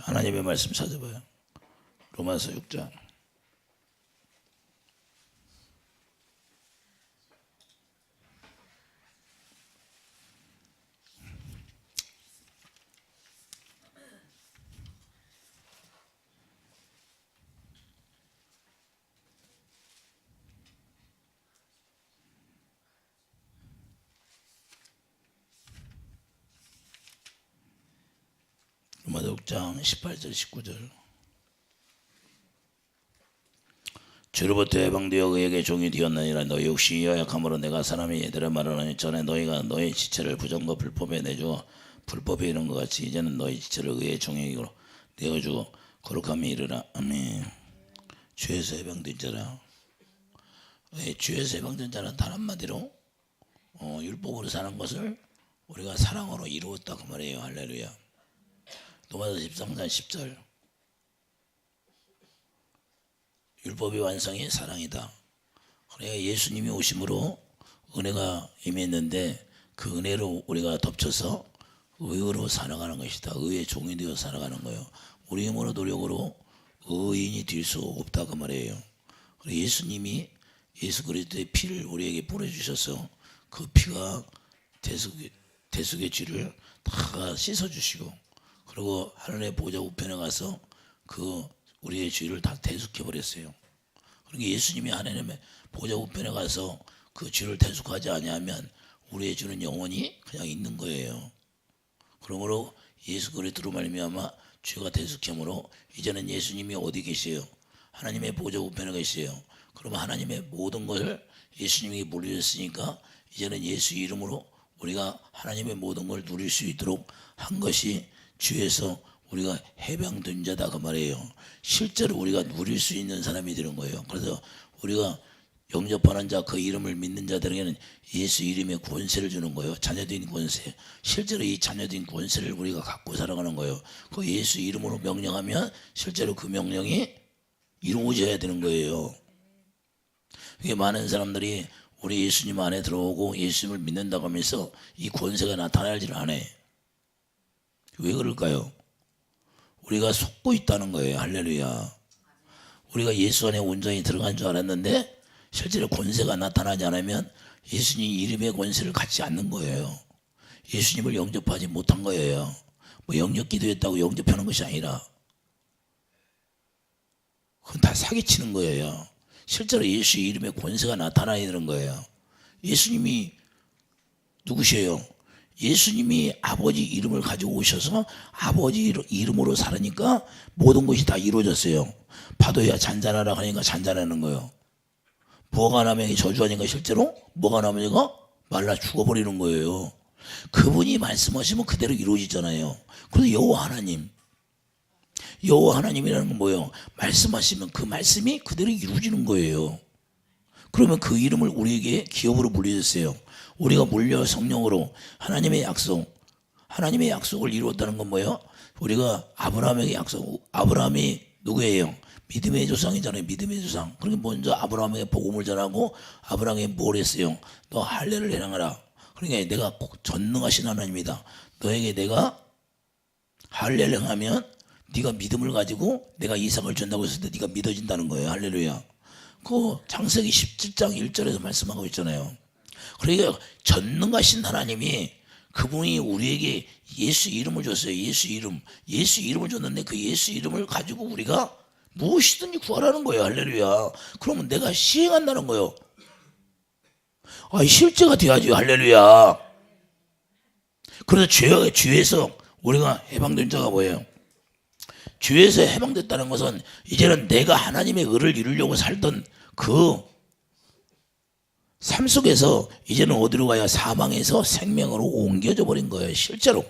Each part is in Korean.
하나님의 말씀 찾아봐요. 로마서 6장. 로마서 6장 18절 19절. 주로부터 해방되어 그에게 종이 되었느니라. 너희 혹시 연약함으로 내가 사람이 얘들아 말하노니 전에 너희가 너희 지체를 부정과 불법에 내주어 불법에 이른 것 같이 이제는 너희 지체를 의의 종에게로 내어주고 거룩함에 이르라. 아멘. 죄에서 해방된 자라. 죄에서 해방된 자는 단 한마디로 율법으로 사는 것을 우리가 사랑으로 이루었다 그 말이에요. 할렐루야. 로마서 13장 10절. 율법의 완성이 사랑이다. 그러니까 예수님이 오심으로 은혜가 임했는데 그 은혜로 우리가 덮쳐서 의로 살아가는 것이다. 의의 종이 되어 살아가는 거예요. 우리 힘으로 노력으로 의인이 될 수 없다 그 말이에요. 예수님이 예수 그리스도의 피를 우리에게 뿌려주셔서 그 피가 대속의 죄를 다 씻어주시고 그리고 하늘의 보좌 우편에 가서 그 우리의 죄를 다 대속해 버렸어요. 그러니까 예수님이 하나님의 보좌 우편에 가서 그 죄를 대속하지 아니하면 우리의 죄는 영원히 그냥 있는 거예요. 그러므로 예수 그리스도로 말미암아 죄가 대속함으로 이제는 예수님이 어디 계세요? 하나님의 보좌 우편에 계세요. 그러면 하나님의 모든 것을 예수님이 물려줬으니까 이제는 예수 이름으로 우리가 하나님의 모든 걸 누릴 수 있도록 한 것이 죄에서 우리가 해방된 자다 그 말이에요. 실제로 우리가 누릴 수 있는 사람이 되는 거예요. 그래서 우리가 영접하는 자, 그 이름을 믿는 자들에게는 예수 이름의 권세를 주는 거예요. 자녀된 권세. 실제로 이 자녀된 권세를 우리가 갖고 살아가는 거예요. 그 예수 이름으로 명령하면 실제로 그 명령이 이루어져야 되는 거예요. 이게 많은 사람들이 우리 예수님 안에 들어오고 예수님을 믿는다고 하면서 이 권세가 나타나질 않아요. 왜 그럴까요? 우리가 속고 있다는 거예요. 할렐루야. 우리가 예수 안에 온전히 들어간 줄 알았는데 실제로 권세가 나타나지 않으면 예수님 이름의 권세를 갖지 않는 거예요. 예수님을 영접하지 못한 거예요. 뭐 영접 기도했다고 영접하는 것이 아니라 그건 다 사기치는 거예요. 실제로 예수 이름의 권세가 나타나야 되는 거예요. 예수님이 누구세요? 예수님이 아버지 이름을 가지고 오셔서 아버지 이름으로 살으니까 모든 것이 다 이루어졌어요. 파도야 잔잔하라 하니까 잔잔하는 거예요. 뭐가 나면 저주하니까 실제로 뭐가 나면 말라 죽어버리는 거예요. 그분이 말씀하시면 그대로 이루어지잖아요. 그래서 여호와 하나님이라는 건 뭐예요? 말씀하시면 그 말씀이 그대로 이루어지는 거예요. 그러면 그 이름을 우리에게 기업으로 물려줬어요. 우리가 물려 성령으로 하나님의 약속을 이루었다는 건 뭐예요? 우리가 아브라함에게 아브라함이 누구예요? 믿음의 조상이잖아요. 믿음의 조상. 그러니까 먼저 아브라함에게 복음을 전하고 아브라함에게 뭘 했어요? 너 할례를 행하라. 그러니까 내가 전능하신 하나님이다. 너에게 내가 할례를 행하면 네가 믿음을 가지고 내가 이삭을 준다고 했을 때 네가 믿어진다는 거예요. 할렐루야. 그 창세기 17장 1절에서 말씀하고 있잖아요. 그러니까 전능하신 하나님이 그분이 우리에게 예수 이름을 줬어요. 예수 이름을 줬는데 그 예수 이름을 가지고 우리가 무엇이든지 구하라는 거예요. 할렐루야. 그러면 내가 시행한다는 거예요. 실제가 돼야죠. 할렐루야. 그래서 죄에서 우리가 해방된 자가 뭐예요? 죄에서 해방됐다는 것은 이제는 내가 하나님의 의를 이루려고 살던 그 삶 속에서 이제는 어디로 가야 사망에서 생명으로 옮겨져 버린 거예요. 실제로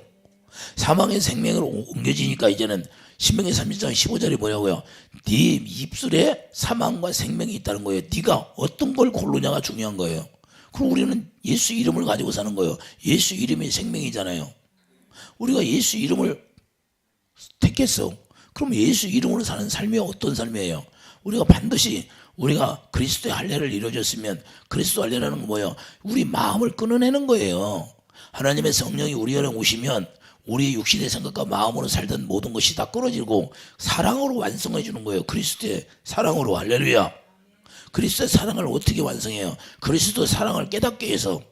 사망에서 생명으로 옮겨지니까 이제는 신명기 30장 15절이 뭐냐고요? 네 입술에 사망과 생명이 있다는 거예요. 네가 어떤 걸 고르냐가 중요한 거예요. 그럼 우리는 예수 이름을 가지고 사는 거예요. 예수 이름이 생명이잖아요. 우리가 예수 이름을 택했어. 그럼 예수 이름으로 사는 삶이 어떤 삶이에요? 우리가 반드시 우리가 그리스도의 할례를 이루어졌으면 그리스도 할례라는 건 뭐예요? 우리 마음을 끊어내는 거예요. 하나님의 성령이 우리 안에 오시면 우리의 육신의 생각과 마음으로 살던 모든 것이 다 끊어지고 사랑으로 완성해 주는 거예요. 그리스도의 사랑으로. 할렐루야. 그리스도의 사랑을 어떻게 완성해요? 그리스도의 사랑을 깨닫게 해서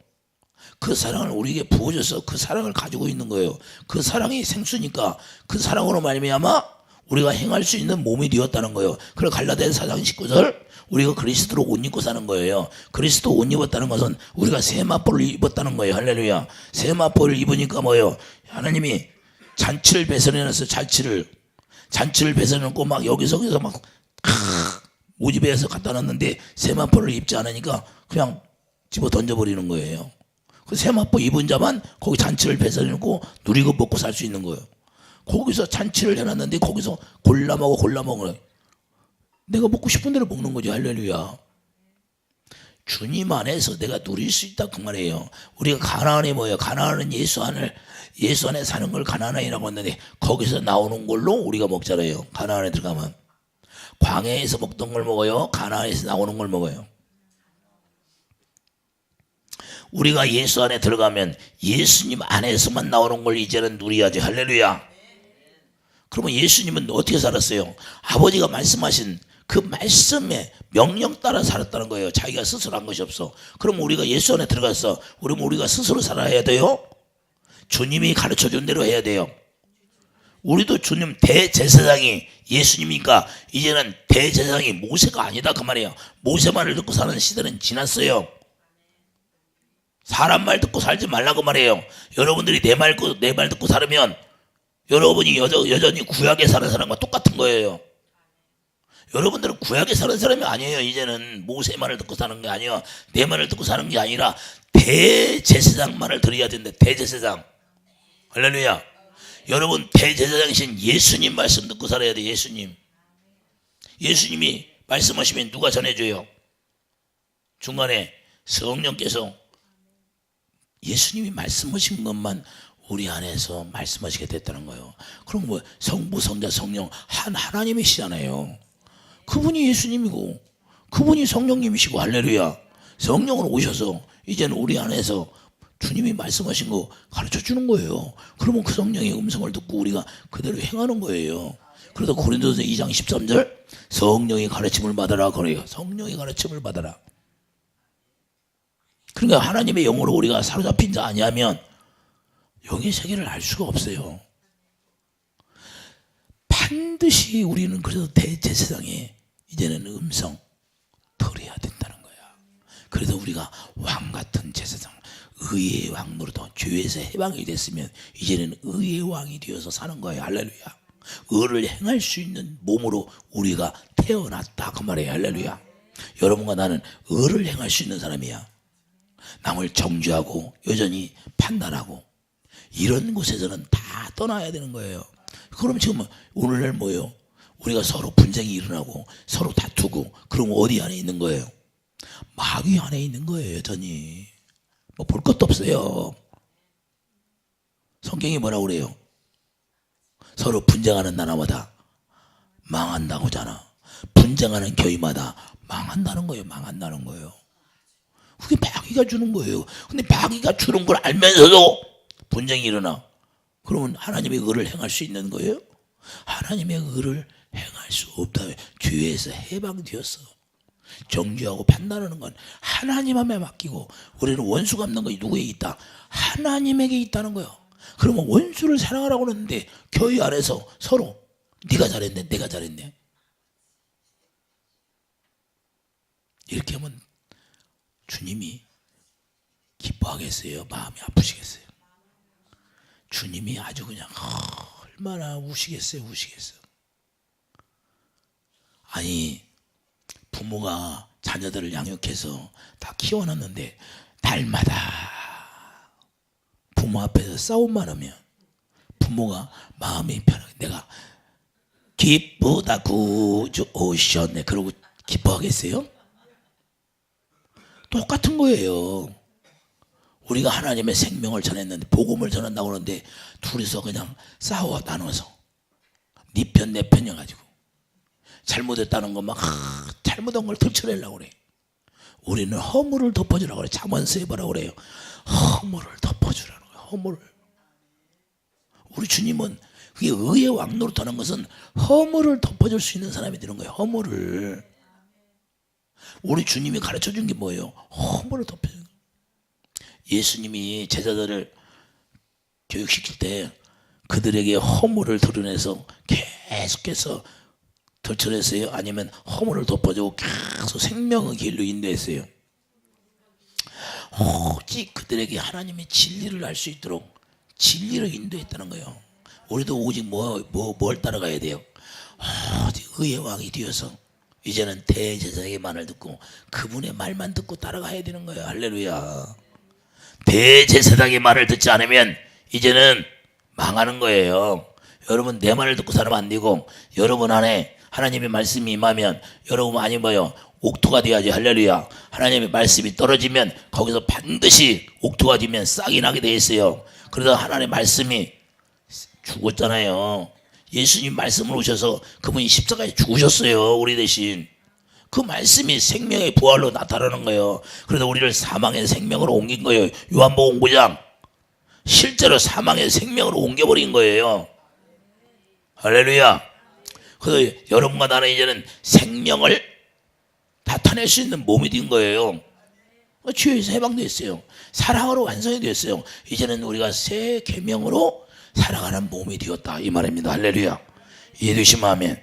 그 사랑을 우리에게 부어줘서 그 사랑을 가지고 있는 거예요. 그 사랑이 생수니까 그 사랑으로 말미암아 우리가 행할 수 있는 몸이 되었다는 거예요. 그래서 갈라디아서 4장 19절 우리가 그리스도로 옷 입고 사는 거예요. 그리스도 옷 입었다는 것은 우리가 세마포를 입었다는 거예요. 할렐루야. 세마포를 입으니까 뭐예요? 하나님이 잔치를 배설해놨어요. 잔치를 배설해놓고 막 여기서 막 모집해서 갖다 놨는데 세마포를 입지 않으니까 그냥 집어 던져버리는 거예요. 그 세마포 입은 자만 거기 잔치를 배설해놓고 누리고 먹고 살 수 있는 거예요. 거기서 잔치를 해놨는데 거기서 골라 먹어. 내가 먹고 싶은 대로 먹는 거죠. 할렐루야. 주님 안에서 내가 누릴 수 있다 그 말이에요. 우리가 가나안이 뭐예요? 가나안은 예수 안에 사는 걸 가나안이라고 했는데 거기서 나오는 걸로 우리가 먹잖아요. 가나안에 들어가면 광야에서 먹던 걸 먹어요. 가나안에서 나오는 걸 먹어요. 우리가 예수 안에 들어가면 예수님 안에서만 나오는 걸 이제는 누려야지. 할렐루야. 그러면 예수님은 어떻게 살았어요? 아버지가 말씀하신 그 말씀에 명령 따라 살았다는 거예요. 자기가 스스로 한 것이 없어. 그럼 우리가 예수 안에 들어갔어. 그럼 우리가 스스로 살아야 돼요? 주님이 가르쳐준 대로 해야 돼요. 우리도 주님 대제사장이 예수님이니까 이제는 대제사장이 모세가 아니다 그 말이에요. 모세 말을 듣고 사는 시대는 지났어요. 사람 말 듣고 살지 말라고 말해요. 여러분들이 내 말 듣고 살으면 여러분이 여전히 구약에 사는 사람과 똑같은 거예요. 여러분들은 구약에 사는 사람이 아니에요. 이제는 모세 말을 듣고 사는 게 아니에요. 내 말을 듣고 사는 게 아니라 대제사장 말을 들어야 된다. 대제사장. 할렐루야. 여러분 대제사장이신 예수님 말씀 듣고 살아야 돼. 예수님이 말씀하시면 누가 전해줘요? 중간에 성령께서 예수님이 말씀하신 것만 우리 안에서 말씀하시게 됐다는 거예요. 그럼 뭐 성부, 성자, 성령 한 하나님이시잖아요. 그분이 예수님이고 그분이 성령님이시고 할렐루야. 성령으로 오셔서 이제는 우리 안에서 주님이 말씀하신 거 가르쳐 주는 거예요. 그러면 그 성령의 음성을 듣고 우리가 그대로 행하는 거예요. 그래서 고린도서 2장 13절 성령의 가르침을 받아라 그래요. 성령의 가르침을 받아라. 그러니까 하나님의 영으로 우리가 사로잡힌 자 아니하면 영의 세계를 알 수가 없어요. 반드시 우리는 그래서 대제사장에 이제는 음성 들어야 된다는 거야. 그래서 우리가 왕 같은 제사장, 의의 왕 노릇도 죄에서 해방이 됐으면 이제는 의의 왕이 되어서 사는 거예요. 할렐루야. 의를 행할 수 있는 몸으로 우리가 태어났다 그 말이에요. 할렐루야. 여러분과 나는 의를 행할 수 있는 사람이야. 남을 정죄하고 여전히 판단하고 이런 곳에서는 다 떠나야 되는 거예요. 그럼 지금 오늘날 뭐예요? 우리가 서로 분쟁이 일어나고 서로 다투고 그럼 어디 안에 있는 거예요? 마귀 안에 있는 거예요. 여전히 뭐 볼 것도 없어요. 성경이 뭐라고 그래요? 서로 분쟁하는 나라마다 망한다고 하잖아. 분쟁하는 교회마다 망한다는 거예요. 망한다는 거예요. 그게 마귀가 주는 거예요. 근데 마귀가 주는 걸 알면서도 분쟁이 일어나. 그러면 하나님의 의를 행할 수 있는 거예요? 하나님의 의를 행할 수 없다. 죄에서 해방되었어. 정죄하고 판단하는 건 하나님 앞에 맡기고 우리는 원수 갚는 거 누구에게 있다? 하나님에게 있다는 거예요. 그러면 원수를 사랑하라고 그러는데 교회 안에서 서로 네가 잘했네 내가 잘했네 이렇게 하면 주님이 기뻐하겠어요? 마음이 아프시겠어요? 주님이 아주 그냥 얼마나 우시겠어요? 아니 부모가 자녀들을 양육해서 다 키워놨는데 날마다 부모 앞에서 싸움만 하면 부모가 마음이 편하게 내가 기쁘다 구주 오셨네 그러고 기뻐하겠어요? 똑같은 거예요. 우리가 하나님의 생명을 전했는데 복음을 전한다고 하는데 둘이서 그냥 싸워 나눠서 네 편 내 편 해가지고 잘못했다는 거 막 잘못한 걸 덮쳐내려고 그래. 우리는 허물을 덮어주라고 그래. 잠언서에 뭐라고 그래요? 허물을 덮어주라는 거야. 허물을. 우리 주님은 그게 의의 왕노릇하는 것은 허물을 덮어줄 수 있는 사람이 되는 거예요. 허물을. 우리 주님이 가르쳐준 게 뭐예요? 허물을 덮어주는 거예요. 예수님이 제자들을 교육시킬 때 그들에게 허물을 드러내서 계속해서 덜쳐냈어요? 아니면 허물을 덮어주고 계속 생명의 길로 인도했어요? 오직 그들에게 하나님의 진리를 알 수 있도록 진리를 인도했다는 거예요. 우리도 오직 뭘 따라가야 돼요? 오직 의의 왕이 되어서 이제는 대제사장의 말을 듣고 그분의 말만 듣고 따라가야 되는 거예요. 할렐루야. 대제사장의 말을 듣지 않으면 이제는 망하는 거예요. 여러분 내 말을 듣고 살면 안 되고 여러분 안에 하나님의 말씀이 임하면 여러분 아니 옥토가 돼야지. 할렐루야. 하나님의 말씀이 떨어지면 거기서 반드시 옥토가 되면 싹이 나게 돼 있어요. 그러다 하나님의 말씀이 죽었잖아요. 예수님 말씀을 오셔서 그분이 십자가에 죽으셨어요. 우리 대신. 그 말씀이 생명의 부활로 나타나는 거예요. 그래서 우리를 사망의 생명으로 옮긴 거예요. 요한복음 9장. 실제로 사망의 생명으로 옮겨버린 거예요. 할렐루야. 그래서 여러분과 나는 이제는 생명을 나타낼 수 있는 몸이 된 거예요. 죄에서 해방됐어요. 사랑으로 완성이 됐어요. 이제는 우리가 새 계명으로 살아가는 몸이 되었다 이 말입니다. 할렐루야. 이해되시면 아멘.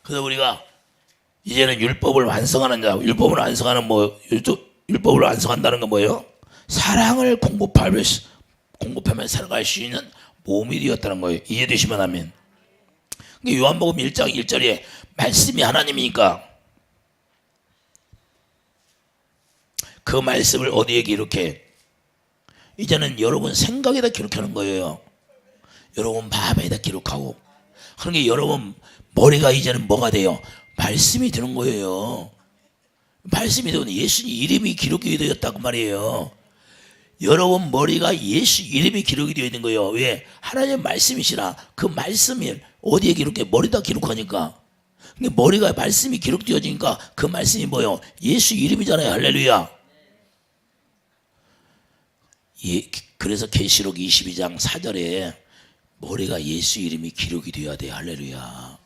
그래서 우리가 이제는 율법을 완성하는 자, 율법을 완성하는 율법을 완성한다는 건 뭐예요? 사랑을 공급하며 살아갈 수 있는 몸이 되었다는 거예요. 이해되시면 아멘. 요한복음 1장 1절에 말씀이 하나님이니까 그 말씀을 어디에 기록해? 이제는 여러분 생각에다 기록하는 거예요. 여러분 마음에다 기록하고. 그러니까 여러분 머리가 이제는 뭐가 돼요? 말씀이 되는 거예요. 말씀이 되면 예수님 이름이 기록이 되었다고 말이에요. 여러분 머리가 예수 이름이 기록이 되어 있는 거예요. 왜? 하나님의 말씀이시라. 그 말씀이 어디에 기록해? 머리다 기록하니까. 머리가 말씀이 기록되어지니까 그 말씀이 뭐예요? 예수 이름이잖아요. 할렐루야. 그래서 계시록 22장 4절에 머리가 예수 이름이 기록이 되어야 돼. 할렐루야.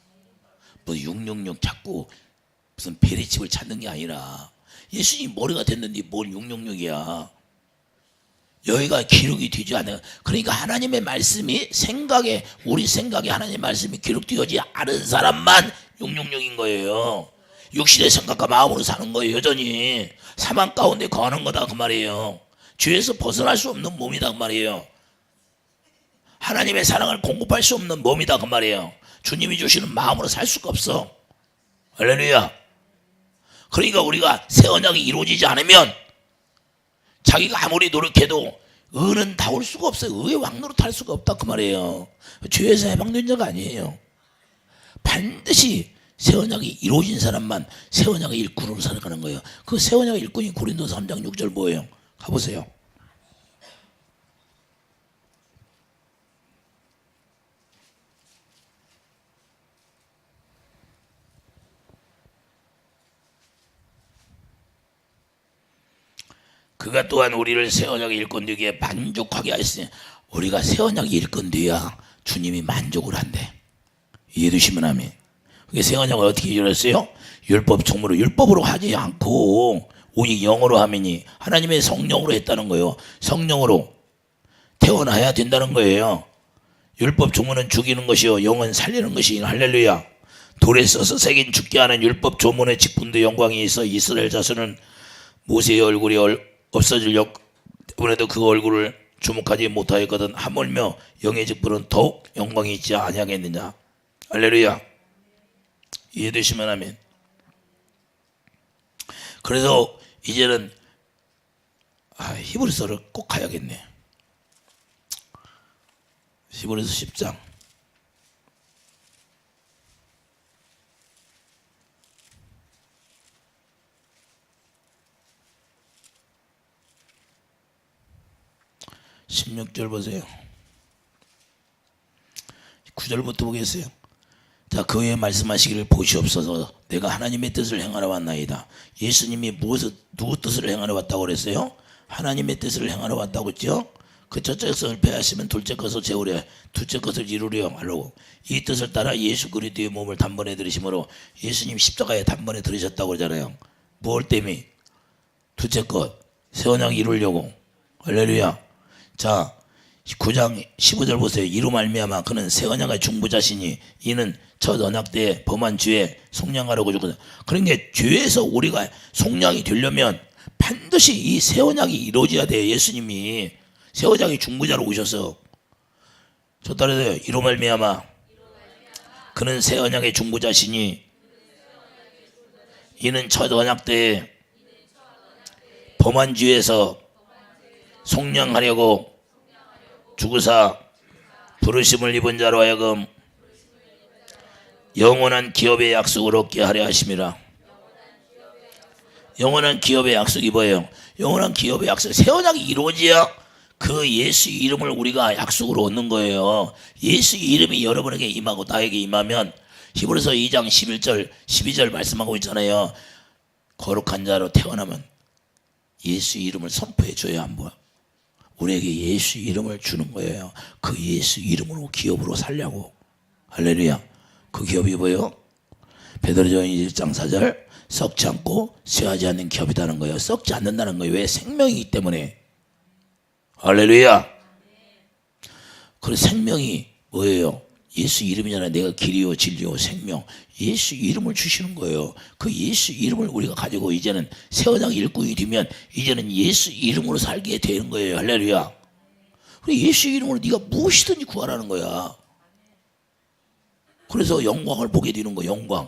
666 자꾸 무슨 베리칩을 찾는 게 아니라 예수님 머리가 됐는데 뭘 666이야. 여기가 기록이 되지 않아요. 그러니까 하나님의 말씀이 우리 생각에 하나님의 말씀이 기록되어지 않은 사람만 666인 거예요. 육신의 생각과 마음으로 사는 거예요. 여전히 사망 가운데 거하는 거다 그 말이에요. 죄에서 벗어날 수 없는 몸이다 그 말이에요. 하나님의 사랑을 공급할 수 없는 몸이다 그 말이에요. 주님이 주시는 마음으로 살 수가 없어. 할렐루야. 그러니까 우리가 새 언약이 이루어지지 않으면 자기가 아무리 노력해도 의는 다올 수가 없어요. 의의 왕노릇 할 수가 없다 그 말이에요. 죄에서 해방된 자가 아니에요. 반드시 새 언약이 이루어진 사람만 새 언약의 일꾼으로 살아가는 거예요. 그 새 언약의 일꾼이 고린도서 3장 6절 뭐예요? 가보세요. 그가 또한 우리를 새 언약의 일꾼 되기에 만족하게 하시니 우리가 새 언약의 일꾼 되어야 주님이 만족을 한대. 이해되시면 아멘. 그게 새 언약을 어떻게 이루었어요? 율법 종으로 율법으로 하지 않고 오직 영으로 하매니 하나님의 성령으로 했다는 거예요. 성령으로 태어나야 된다는 거예요. 율법 조문은 죽이는 것이요 영은 살리는 것이. 할렐루야. 돌에 써서 새긴 죽게 하는 율법 조문의 직분도 영광이 있어 이스라엘 자손은 모세의 얼굴이 없어질 때문에도 그 얼굴을 주목하지 못하였거든. 하물며 영의 직분은 더욱 영광이 있지 아니하겠느냐. 할렐루야. 이해되시면 아멘. 그래서 이제는 히브리서를 꼭 가야겠네. 히브리서 10장. (16절) 보세요. 9절부터 보겠어요. 자, 그 후에 말씀하시기를 보시옵소서. 내가 하나님의 뜻을 행하러 왔나이다. 예수님이 누구 뜻을 행하러 왔다고 그랬어요? 하나님의 뜻을 행하러 왔다고 했죠. 그 첫째 것을 폐하시면 둘째 것을 채우려 둘째 것을 이루려 하려고 이 뜻을 따라 예수 그리스도의 몸을 단번에 들이심으로 예수님 십자가에 단번에 들으셨다고 그러잖아요. 뭘 때문에? 둘째 것 새 언약 이루려고. 할렐루야. 자 9장 15절 보세요. 이로 말미암아 그는 새 언약의 중보자시니 이는 첫 언약 때 범한 죄에 속량하려고 주거든. 그러니까 죄에서 우리가 속량이 되려면 반드시 이 새 언약이 이루어져야 돼요. 예수님이 새 언약의 중보자로 오셔서 저 따라서요. 이로 말미암아 그는 새 언약의 중보자시니 이는 첫 언약 때 범한 죄에서 속량하려고 주구사 부르심을 입은 자로 하여금 영원한 기업의 약속을 얻게 하려 하심이라. 영원한 기업의 약속이 뭐예요? 영원한 기업의 약속. 새 언약이 이루어져야 그 예수 이름을 우리가 약속으로 얻는 거예요. 예수 이름이 여러분에게 임하고 나에게 임하면 히브리서 2장 11절 12절 말씀하고 있잖아요. 거룩한 자로 태어나면 예수 이름을 선포해 줘야 한번 우리에게 예수 이름을 주는 거예요. 그 예수 이름으로 기업으로 살려고. 할렐루야. 그 기업이 뭐예요? 베드로전 1장 4절 썩지 않고 쇠하지 않는 기업이라는 거예요. 썩지 않는다는 거예요. 왜? 생명이기 때문에. 할렐루야. 그 생명이 뭐예요? 예수 이름이잖아요. 내가 길이요 진리요 생명. 예수 이름을 주시는 거예요. 그 예수 이름을 우리가 가지고 이제는 새 언약 일꾼이 되면 이제는 예수 이름으로 살게 되는 거예요. 할렐루야. 예수 이름으로 네가 무엇이든지 구하라는 거야. 그래서 영광을 보게 되는 거야. 영광.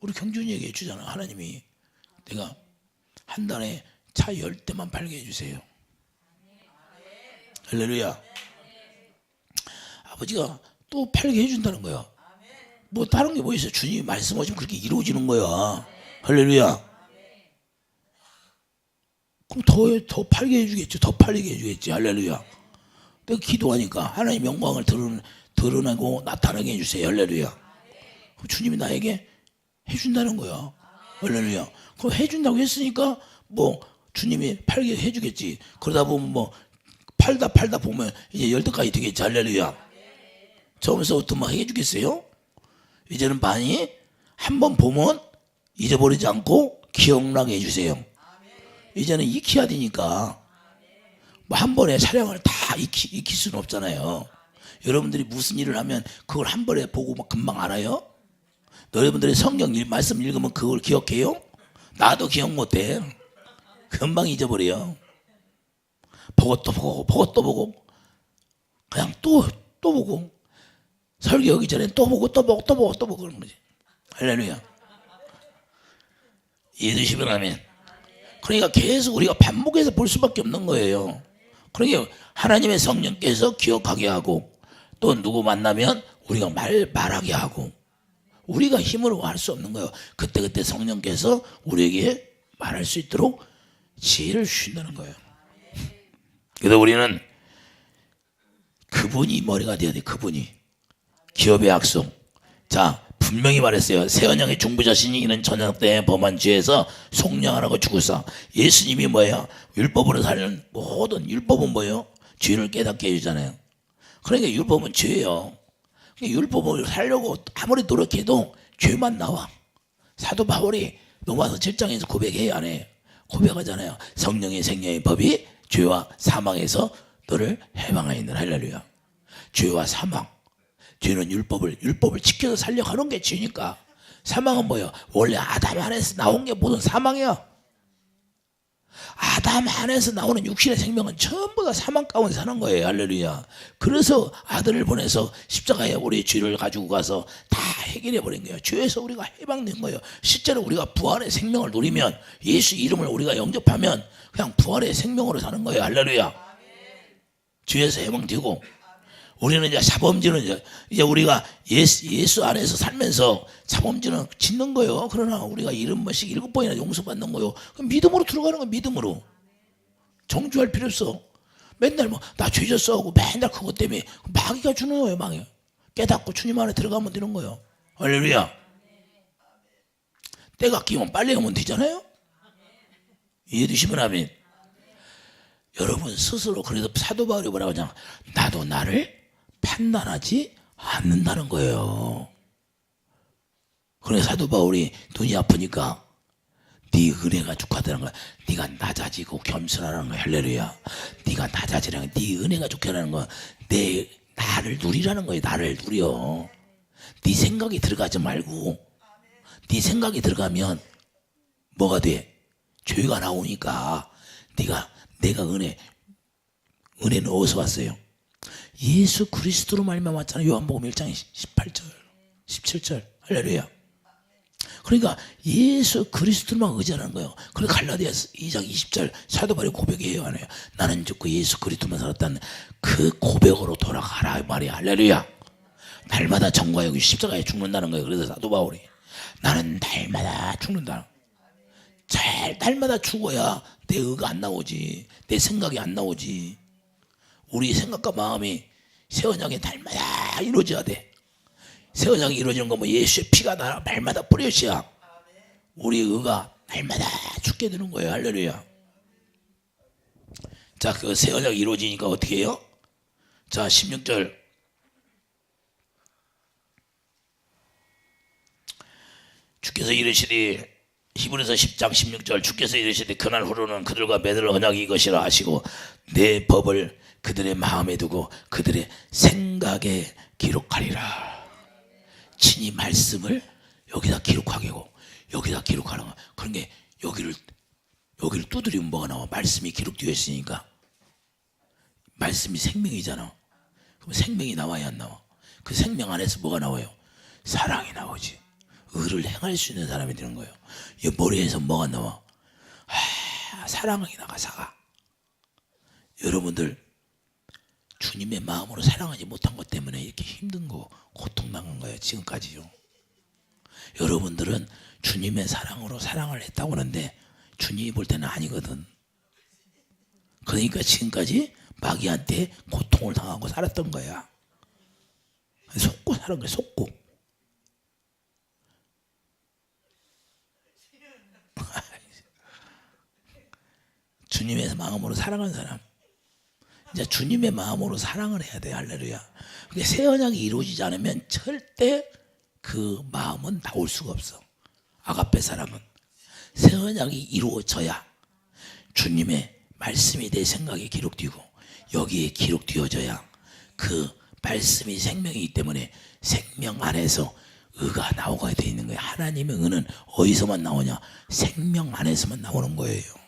우리 경준이 얘기해 주잖아. 하나님이 내가 한 달에 차 10대만 팔게 해주세요. 할렐루야. 아버지가 또 팔게 해준다는 거야. 뭐 다른 게 뭐 있어? 주님이 말씀하시면 그렇게 이루어지는 거야. 할렐루야. 그럼 더 팔게 해주겠지. 더 팔리게 해주겠지. 할렐루야. 내가 기도하니까 하나님 영광을 드러내고 나타나게 해주세요. 할렐루야. 그럼 주님이 나에게 해준다는 거야. 할렐루야. 그럼 해준다고 했으니까 뭐 주님이 팔게 해주겠지. 그러다 보면 뭐 팔다 보면 이제 10대까지 되겠지. 할렐루야. 처음에서부터 뭐 해주겠어요? 이제는 많이 한번 보면 잊어버리지 않고 기억나게 해주세요. 이제는 익혀야 되니까 뭐 한 번에 차량을 다 익힐 수는 없잖아요. 여러분들이 무슨 일을 하면 그걸 한 번에 보고 막 금방 알아요? 여러분들이 성경 말씀 읽으면 그걸 기억해요? 나도 기억 못해. 금방 잊어버려. 보고 또 보고 그냥 또 보고 설교하기 전에 또 보고 그러는 거지. 할렐루야. 이해되시면 아멘. 그러니까 계속 우리가 반복해서 볼 수밖에 없는 거예요. 그러니까 하나님의 성령께서 기억하게 하고 또 누구 만나면 우리가 말하게 하고 우리가 힘으로 할 수 없는 거예요. 그때 성령께서 우리에게 말할 수 있도록 지혜를 주신다는 거예요. 그래서 우리는 그분이 머리가 돼야 돼. 그분이 기업의 약속. 자 분명히 말했어요. 새 언약의 중보자시니 이는 전약 때 범한 죄에서 속량하라고 주구사. 예수님이 뭐예요? 율법으로 살는 모든 율법은 뭐예요? 죄를 깨닫게 해주잖아요. 그러니까 율법은 죄예요. 율법을 살려고 아무리 노력해도 죄만 나와. 사도 바울이 로마서 7장에서 고백해요, 안 해요? 고백하잖아요. 성령의 생명의 법이 죄와 사망에서 너를 해방하였는. 할렐루야. 죄와 사망. 죄는 율법을 지켜서 살려고 하는 게 죄니까. 사망은 뭐예요? 원래 아담 안에서 나온 게 모든 사망이야. 아담 안에서 나오는 육신의 생명은 전부 다 사망 가운데 사는 거예요. 할렐루야. 그래서 아들을 보내서 십자가에 우리의 죄를 가지고 가서 다 해결해 버린 거예요. 죄에서 우리가 해방된 거예요. 실제로 우리가 부활의 생명을 누리면 예수 이름을 우리가 영접하면 그냥 부활의 생명으로 사는 거예요. 할렐루야. 죄에서 해방되고 우리는 이제 자범죄는 이제 우리가 예수 안에서 살면서 자범죄는 짓는 거예요. 그러나 우리가 70번씩 7번이나 용서받는 거예요. 믿음으로 들어가는 거예요. 믿음으로. 정죄할 필요 없어. 맨날 뭐 나 죄 졌어 하고 맨날 그것 때문에 마귀가 주는 거예요. 마귀. 깨닫고 주님 안에 들어가면 되는 거예요. 할렐루야. 때가 끼면 빨리 하면 되잖아요. 이해되시면 아멘. 여러분 스스로 그래서 사도 바울이 뭐라고 하냐, 나도 나를 판단하지 않는다는 거예요. 그래서 사도 바울이 눈이 아프니까 네 은혜가 족하다는 거야. 네가 낮아지고 겸손하라는 거야. 할렐루야. 네가 낮아지라는 거야. 네 은혜가 족하다는 거야. 내 나를 누리라는 거야. 나를 누려. 네 생각이 들어가지 말고, 네 생각이 들어가면 뭐가 돼? 죄가 나오니까 내가 은혜는 어디서 왔어요? 예수 그리스도로 말미암아 왔잖아요. 요한복음 1장 18절 17절 할렐루야. 그러니까 예수 그리스도만 의지하는 거예요. 그래서 갈라디아 2장 20절 사도 바울이 고백이에요. 나는 그 예수 그리스도만 살았다는 그 고백으로 돌아가라 말이야. 할렐루야. 날마다 정과 여기 십자가에 죽는다는 거예요. 그래서 사도 바울이 나는 날마다 죽는다. 날마다 죽어야 내 의가 안 나오지, 내 생각이 안 나오지. 우리 생각과 마음이 새 언약에 날마다 이루어져야 돼. 새 언약이 이루어지는 건 뭐 예수의 피가 날마다 뿌려져야 우리 의가 날마다 죽게 되는 거예요. 할렐루야. 자, 그 새 언약이 이루어지니까 어떻게 해요? 자, 16절 주께서 이르시되, 히브리서 10장 16절 주께서 이르시되 그날 후로는 그들과 맺을 언약이 이것이라 하시고 내 법을 그들의 마음에 두고 그들의 생각에 기록하리라. 친히 말씀을 여기다 기록하게고 여기다 기록하는 거. 그런 게 여기를 두드리면 뭐가 나와? 말씀이 기록되어 있으니까. 말씀이 생명이잖아. 그럼 생명이 나와야 안 나와? 그 생명 안에서 뭐가 나와요? 사랑이 나오지. 의를 행할 수 있는 사람이 되는 거예요. 이 머리에서 뭐가 나와? 사랑이 나가. 사가. 여러분들 주님의 마음으로 사랑하지 못한 것 때문에 이렇게 힘든 거, 고통당한 거예요. 지금까지요. 여러분들은 주님의 사랑으로 사랑을 했다고 하는데 주님이 볼 때는 아니거든. 그러니까 지금까지 마귀한테 고통을 당하고 살았던 거야. 속고 살은 거야. 속고. 주님의 마음으로 사랑하는 사람, 이제 주님의 마음으로 사랑을 해야 돼. 할렐루야. 근데 새 언약이 이루어지지 않으면 절대 그 마음은 나올 수가 없어. 아가페 사랑은 새 언약이 이루어져야 주님의 말씀이 내 생각에 기록되고 여기에 기록되어져야 그 말씀이 생명이기 때문에 생명 안에서 의가 나오게 돼 있는 거예요. 하나님의 의는 어디서만 나오냐? 생명 안에서만 나오는 거예요.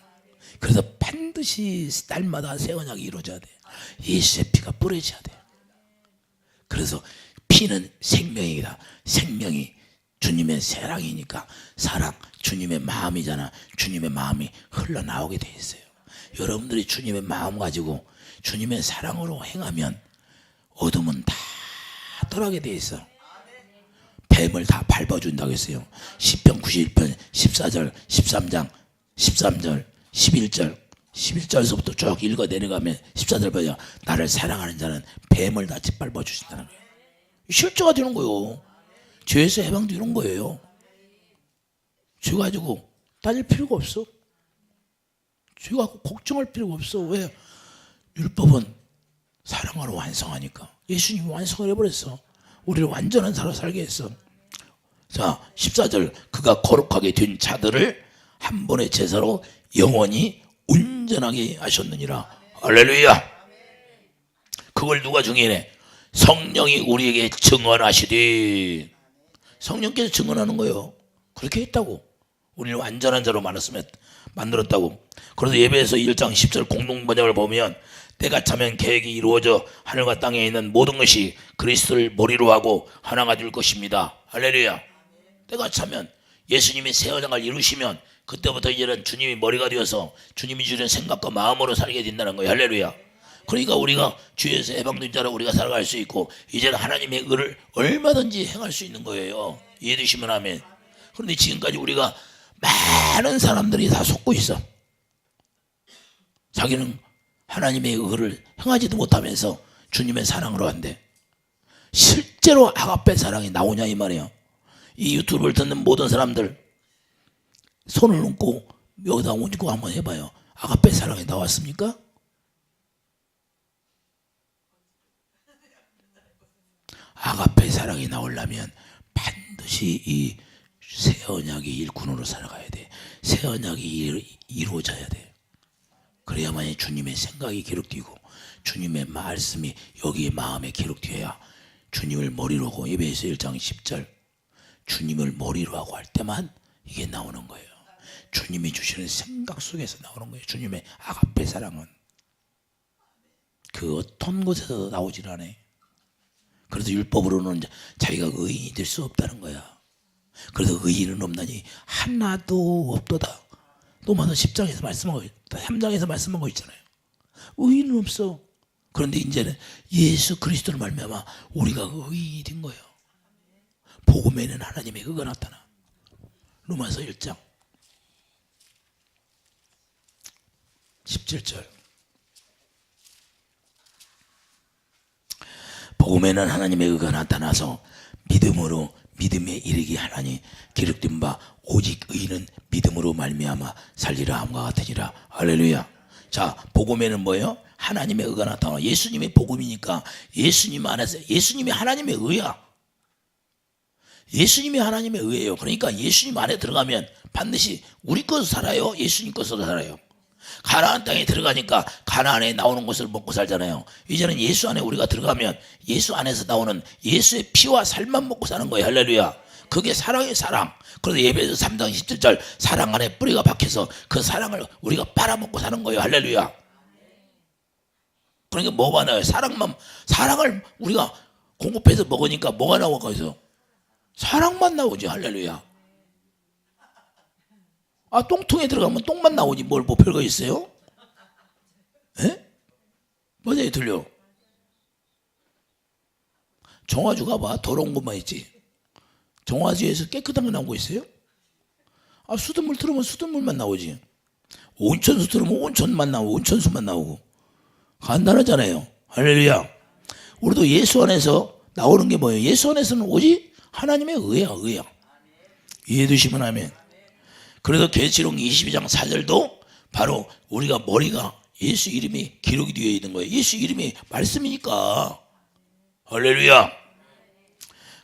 그래서 반드시 날마다 새 언약이 이루어져야 돼. 예수의 피가 뿌려져야 돼. 그래서 피는 생명이다. 생명이 주님의 사랑이니까 사랑, 주님의 마음이잖아. 주님의 마음이 흘러나오게 돼 있어요. 여러분들이 주님의 마음 가지고 주님의 사랑으로 행하면 어둠은 다 떠나게 돼 있어. 뱀을 다 밟아준다고 했어요. 시편 91편 14절 13장 13절 11절서부터 쭉 읽어 내려가면 14절 보자. 나를 사랑하는 자는 뱀을 다 짓밟아 주신다는 거예요. 실제가 되는 거예요. 죄에서 해방되는 거예요. 죄 가지고 따질 필요가 없어. 죄 가지고 걱정할 필요가 없어. 왜? 율법은 사랑으로 완성하니까. 예수님이 완성을 해버렸어. 우리를 완전한 사람 살게 했어. 자, 14절 그가 거룩하게 된 자들을 한 번의 제사로 영원히 온전하게 하셨느니라. 할렐루야. 그걸 누가 증인해? 성령이 우리에게 증언하시되. 성령께서 증언하는 거예요. 그렇게 했다고. 우리를 완전한 자로 만들었다고. 그래서 예배에서 1장 10절 공동번역을 보면 때가 차면 계획이 이루어져 하늘과 땅에 있는 모든 것이 그리스도를 머리로 하고 하나가 될 것입니다. 할렐루야. 때가 차면 예수님이 새 언약을 이루시면 그때부터 이제는 주님이 머리가 되어서 주님이 주는 생각과 마음으로 살게 된다는 거예요. 할렐루야. 그러니까 우리가 주에서 해방된 자로 우리가 살아갈 수 있고 이제는 하나님의 의를 얼마든지 행할 수 있는 거예요. 이해되시면 아멘. 그런데 지금까지 우리가 많은 사람들이 다 속고 있어. 자기는 하나님의 의를 행하지도 못하면서 주님의 사랑으로 한대. 실제로 아가페 사랑이 나오냐 이 말이에요. 이 유튜브를 듣는 모든 사람들 손을 얹고 여기다 얹고 한번 해봐요. 아가페 사랑이 나왔습니까? 아가페 사랑이 나오려면 반드시 이 새 언약의 일꾼으로 살아가야 돼. 새 언약이 이루어져야 돼. 그래야만 주님의 생각이 기록되고 주님의 말씀이 여기에 마음에 기록되어야 주님을 머리로 하고 에베소 1장 10절 주님을 머리로 하고 할 때만 이게 나오는 거예요. 주님이 주시는 생각 속에서 나오는 거예요. 주님의 아가페 사랑은 그 어떤 곳에서 나오질 않아. 그래서 율법으로는 자기가 의인이 될 수 없다는 거야. 그래서 의인은 없나니 하나도 없도다. 로마서 10장에서 말씀하고 3장에서 말씀하고 있잖아요. 의인은 없어. 그런데 이제는 예수 그리스도를 말미암아 우리가 의인이 된 거예요. 복음에는 하나님의 의가 나타나. 로마서 1장 17절 복음에는 하나님의 의가 나타나서 믿음으로 믿음에 이르게 하나니 기록된 바 오직 의인은 믿음으로 말미암아 살리라 함과 같으니라. 할렐루야. 자, 복음에는 뭐예요? 하나님의 의가 나타나. 예수님의 복음이니까 예수님 안에서 예수님이 하나님의 의야. 예수님이 하나님의 의예요. 그러니까 예수님 안에 들어가면 반드시 우리 것으로 살아요. 예수님 것으로 살아요. 가나안 땅에 들어가니까 가나안에 나오는 것을 먹고 살잖아요. 이제는 예수 안에 우리가 들어가면 예수 안에서 나오는 예수의 피와 살만 먹고 사는 거예요. 할렐루야. 그게 사랑의 사랑. 그래서 예배에서 3장 17절 사랑 안에 뿌리가 박혀서 그 사랑을 우리가 빨아먹고 사는 거예요. 할렐루야. 그러니까 뭐가 나와요? 사랑을 우리가 공급해서 먹으니까 뭐가 나와 거기서? 사랑만 나오지. 할렐루야. 아, 똥통에 들어가면 똥만 나오지 뭐 별거 있어요? 에? 맞아요, 들려. 정화주 가봐. 더러운 것만 있지. 정화주에서 깨끗한 거 나오고 있어요? 아, 수돗물 틀으면 수돗물만 나오지. 온천수 틀으면 온천만 나오고 온천수만 나오고. 간단하잖아요. 할렐루야. 우리도 예수 안에서 나오는 게 뭐예요? 예수 안에서는 오직 하나님의 의야, 의야. 이해해 주시면 아멘. 그래서 계시록 22장 4절도 바로 우리가 머리가 예수 이름이 기록이 되어 있는 거예요. 예수 이름이 말씀이니까. 할렐루야.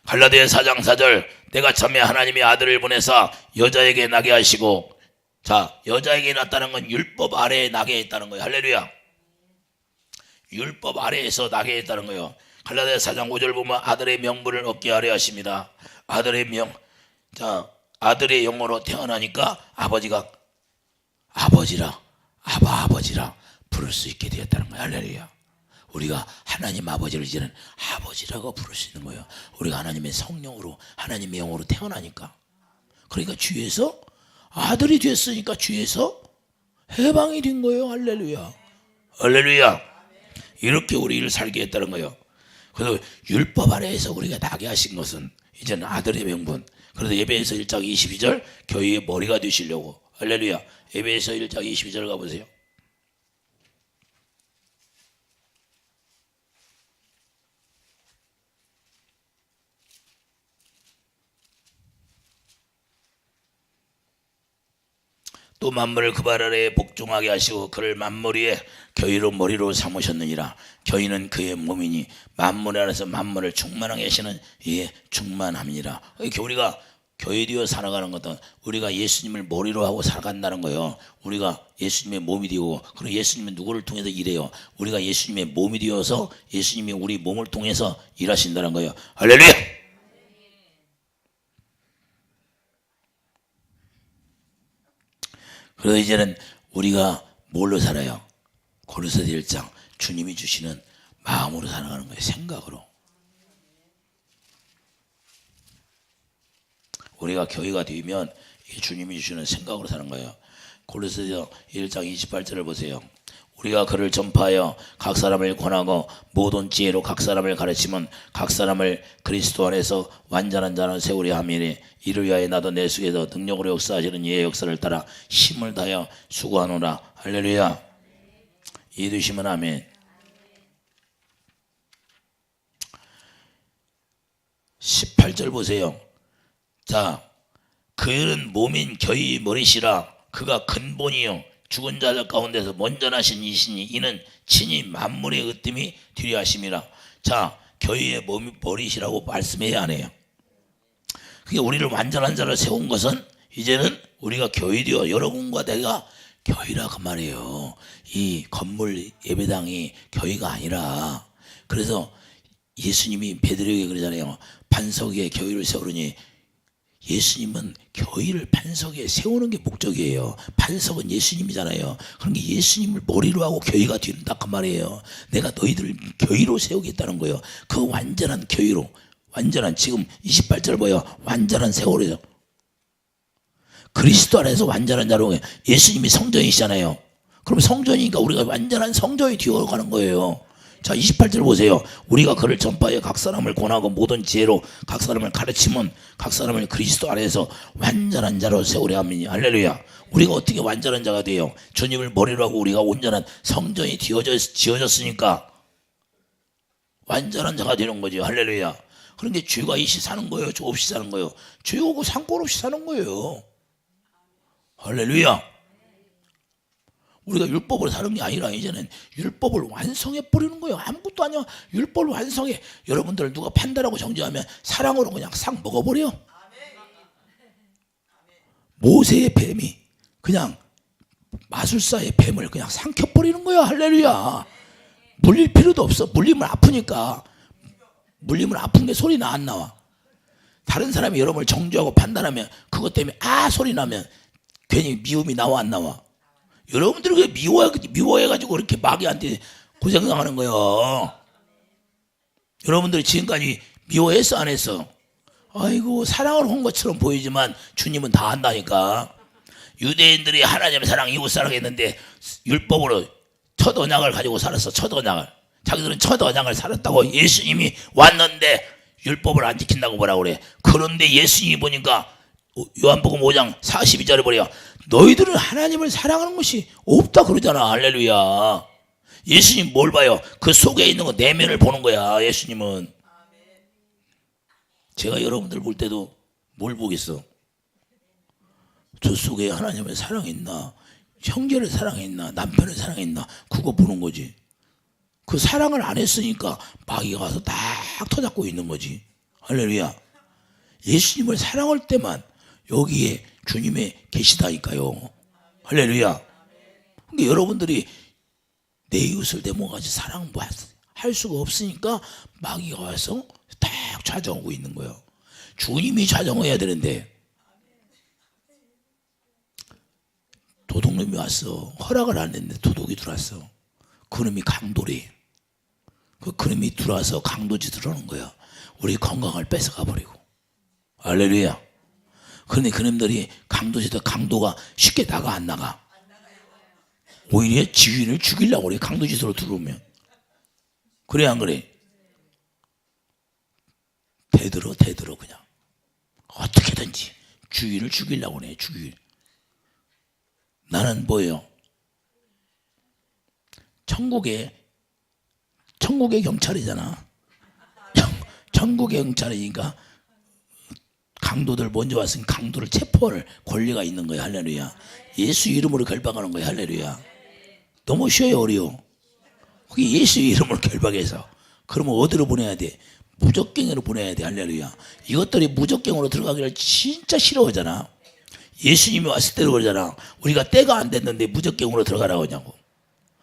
갈라디아 4장 4절 내가 참에 하나님의 아들을 보내사 여자에게 나게 하시고. 자, 여자에게 났다는 건 율법 아래에 나게 했다는 거예요. 할렐루야. 율법 아래에서 나게 했다는 거예요. 갈라디아 4장 5절 보면 아들의 명분을 얻게 하려 하십니다. 아들의 명. 자, 아들의 영으로 태어나니까 아버지가 아버지라 아버지라 부를 수 있게 되었다는 거예요. 할렐루야. 우리가 하나님 아버지를 이제는 아버지라고 부를 수 있는 거예요. 우리가 하나님의 성령으로 하나님의 영으로 태어나니까. 그러니까 주에서 아들이 됐으니까 주에서 해방이 된 거예요. 할렐루야. 할렐루야. 이렇게 우리를 살게 했다는 거예요. 그래서 율법 아래에서 우리가 나게 하신 것은 이제는 아들의 명분. 그래서 에베소 1장 22절 교회의 머리가 되시려고. 할렐루야. 에베소 1장 22절 가보세요. 또 만물을 그 발 아래에 복종하게 하시고 그를 만물 위에 교회로 머리로 삼으셨느니라. 교회는 그의 몸이니 만물 안에서 만물을 충만하게 하시는 이에 충만함이니라. 우리가 교회 되어 살아가는 것은 우리가 예수님을 머리로 하고 살아간다는 거예요. 우리가 예수님의 몸이 되고, 그리고 예수님은 누구를 통해서 일해요? 우리가 예수님의 몸이 되어서 예수님이 우리 몸을 통해서 일하신다는 거예요. 할렐루야. 그래서 이제는 우리가 뭘로 살아요? 고린도서 1장 주님이 주시는 마음으로 살아가는 거예요. 생각으로. 우리가 교회가 되면 주님이 주시는 생각으로 사는 거예요. 고린도서 1장 28절을 보세요. 우리가 그를 전파하여 각 사람을 권하고 모든 지혜로 각 사람을 가르치면 각 사람을 그리스도 안에서 완전한 자는 세우려 함이니 이를 위하여 나도 내 속에서 능력으로 역사하시는 이의 역사를 따라 힘을 다하여 수고하노라. 할렐루야. 이해되시면 아멘. 18절 보세요. 자, 그는 몸인 교회의 머리시라. 그가 근본이요 죽은 자들 가운데서 먼저 나신 이시니 이는 친히 만물의 으뜸이 되려 하심이라. 자, 교회의 머리시라고 말씀해야 하네요. 그게 우리를 완전한 자를 세운 것은 이제는 우리가 교회되어 여러분과 내가 교회라 그 말이에요. 이 건물 예배당이 교회가 아니라. 그래서 예수님이 베드로에게 그러잖아요. 반석 위에 교회를 세우느니, 예수님은 교회를 반석 위에 세우는 게 목적이에요. 반석은 예수님이잖아요. 그러니까 예수님을 머리로 하고 교회가 뒤른다 그 말이에요. 내가 너희들을 교회로 세우겠다는 거예요. 그 완전한 교회로, 완전한, 지금 28절 보여, 완전한 세월이죠. 그리스도 안에서 완전한 자로, 예수님이 성전이시잖아요. 그럼 성전이니까 우리가 완전한 성전이 되어가는 거예요. 자, 28절 보세요. 우리가 그를 전파해 각 사람을 권하고 모든 지혜로 각 사람을 가르치면 각 사람을 그리스도 안에서 완전한 자로 세우려 함이니. 할렐루야. 우리가 어떻게 완전한 자가 돼요? 주님을 머리로 하고 우리가 온전한 성전이 지어졌으니까 완전한 자가 되는 거죠. 할렐루야. 그런데 죄가 이시 사는 거예요? 죄 없이 사는 거예요? 죄 오고 상관없이 사는 거예요. 할렐루야. 우리가 율법으로 사는 게 아니라 이제는 율법을 완성해 버리는 거예요. 아무것도 아니야. 율법을 완성해. 여러분들 누가 판단하고 정죄하면 사랑으로 그냥 싹 먹어버려. 모세의 뱀이 그냥 마술사의 뱀을 그냥 삼켜버리는 거야. 할렐루야. 물릴 필요도 없어. 물리면 아프니까. 물리면 아픈 게 소리 나 안 나와? 다른 사람이 여러분을 정죄하고 판단하면 그것 때문에 소리 나면 괜히 미움이 나와 안 나와? 여러분들이 왜 미워해가지고 그렇게 마귀한테 고생당하는 거예요? 여러분들이 지금까지 미워했어 안 했어? 아이고, 사랑을 한 것처럼 보이지만 주님은 다 안다니까. 유대인들이 하나님의 사랑, 이웃 사랑했는데 율법으로 첫 언약을 가지고 살았어. 첫 언약을. 자기들은 첫 언약을 살았다고. 예수님이 왔는데 율법을 안 지킨다고 뭐라고 그래. 그런데 예수님이 보니까 요한복음 5장 42절에 보려, 너희들은 하나님을 사랑하는 것이 없다 그러잖아. 할렐루야. 예수님 뭘 봐요? 그 속에 있는 거, 내면을 보는 거야. 예수님은. 제가 여러분들 볼 때도 뭘 보겠어? 저 속에 하나님을 사랑했나, 형제를 사랑했나, 남편을 사랑했나, 그거 보는 거지. 그 사랑을 안 했으니까 마귀가 와서 딱 터잡고 있는 거지. 할렐루야. 예수님을 사랑할 때만 여기에 주님의 계시다니까요. 할렐루야. 근데 여러분들이 내 이웃을 내 몸같이 사랑 할 수가 없으니까 마귀가 와서 딱 좌정하고 있는 거예요. 주님이 좌정해야 되는데 도둑놈이 왔어. 허락을 안 했는데 도둑이 들어왔어. 그놈이 강도래. 그놈이 들어와서 강도짓을 하는 거야. 우리 건강을 뺏어가 버리고. 할렐루야. 그런데 그놈들이 강도짓을, 강도가 쉽게 나가 안 나가? 오히려 지휘를 죽이려고 그래. 강도짓으로 들어오면. 그래 안 그래? 대들어 그냥. 어떻게든지 주의를 죽이려고 그래. 주의. 나는 뭐예요? 천국의 경찰이잖아. 천국의 경찰이니까 강도들 먼저 왔으니 강도를 체포할 권리가 있는 거야. 할렐루야. 예수 이름으로 결박하는 거야. 할렐루야. 너무 쉬워요, 어려워. 그게 예수 이름으로 결박해서. 그러면 어디로 보내야 돼? 무적갱으로 보내야 돼. 할렐루야. 이것들이 무적갱으로 들어가기를 진짜 싫어하잖아. 예수님이 왔을 때로 그러잖아. 우리가 때가 안 됐는데 무적갱으로 들어가라고 하냐고.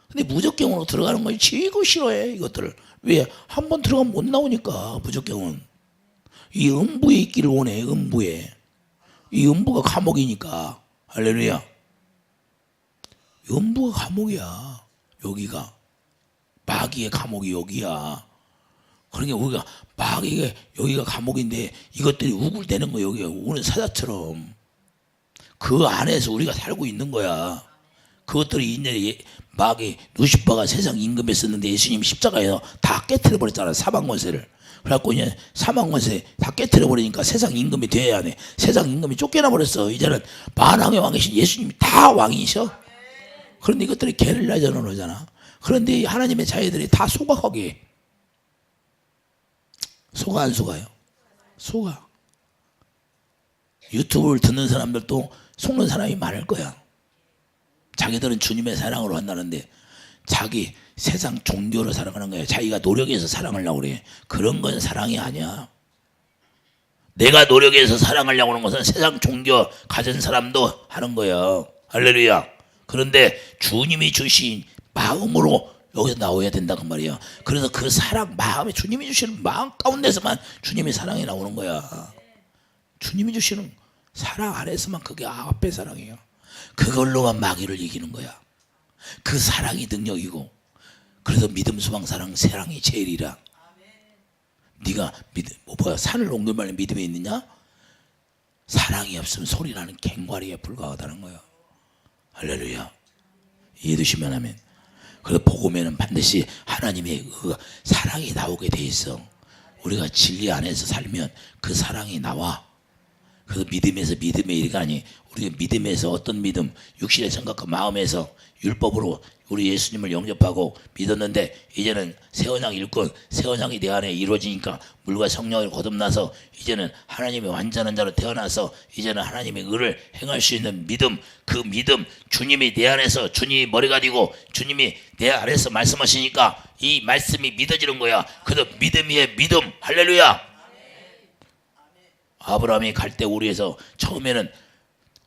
근데 무적갱으로 들어가는 걸 지고 싫어해. 이것들을. 왜? 한 번 들어가면 못 나오니까. 무적갱은 이 음부에 있기를 원해. 음부에. 이 음부가 감옥이니까. 할렐루야. 음부가 감옥이야. 여기가 마귀의 감옥이 여기야. 그러니까 우리가 마귀가 여기가 감옥인데 이것들이 우글대는 거. 여기가 우는 사자처럼 그 안에서 우리가 살고 있는 거야. 그것들이 이제 마귀 루시퍼가 세상 임금에 썼는데 예수님 십자가에서 다 깨트려 버렸잖아. 사망 권세를. 그래갖고 이제 사망 권세 다 깨트려 버리니까 세상 임금이 돼야 하네. 세상 임금이 쫓겨나 버렸어. 이제는 만왕의 왕이신 예수님이 다 왕이셔. 그런데 이것들이 게릴라 전언을 하잖아. 그런데 하나님의 자녀들이 다 속아하게. 속아 안 속아요? 속아. 유튜브를 듣는 사람들도 속는 사람이 많을 거야. 자기들은 주님의 사랑으로 한다는데 자기 세상 종교로 살아가는 거야. 자기가 노력해서 사랑하려고 그래. 그런 건 사랑이 아니야. 내가 노력해서 사랑하려고 하는 것은 세상 종교 가진 사람도 하는 거야. 할렐루야. 그런데 주님이 주신 마음으로 여기서 나와야 된다 그 말이야. 그래서 그 사랑 마음에 주님이 주시는 마음 가운데서만 주님의 사랑이 나오는 거야. 주님이 주시는 사랑 안에서만 그게 아가페 사랑이에요. 그걸로만 마귀를 이기는 거야. 그 사랑이 능력이고. 그래서 믿음, 소망, 사랑이 제일이라. 네가 뭐야 산을 옮길 만한 믿음이 있느냐? 사랑이 없으면 소리나는 갱과리에 불과하다는 거야. 할렐루야. 이해되시면 하면. 그래서 복음에는 반드시 하나님의 그 사랑이 나오게 돼 있어. 우리가 진리 안에서 살면 그 사랑이 나와. 그래서 믿음에서 믿음의 일이 아니, 우리가 믿음에서 어떤 믿음, 육신의 생각과 마음에서 율법으로 우리 예수님을 영접하고 믿었는데 이제는 새 언약 읽고 새 언약이 내 안에 이루어지니까 물과 성령을 거듭나서 이제는 하나님의 완전한 자로 태어나서 이제는 하나님의 의를 행할 수 있는 믿음, 그 믿음, 주님이 내 안에서, 주님이 머리가 되고 주님이 내 안에서 말씀하시니까 이 말씀이 믿어지는 거야. 그래서 믿음 위에 믿음. 할렐루야. 아브라함이 갈대 우리에서 처음에는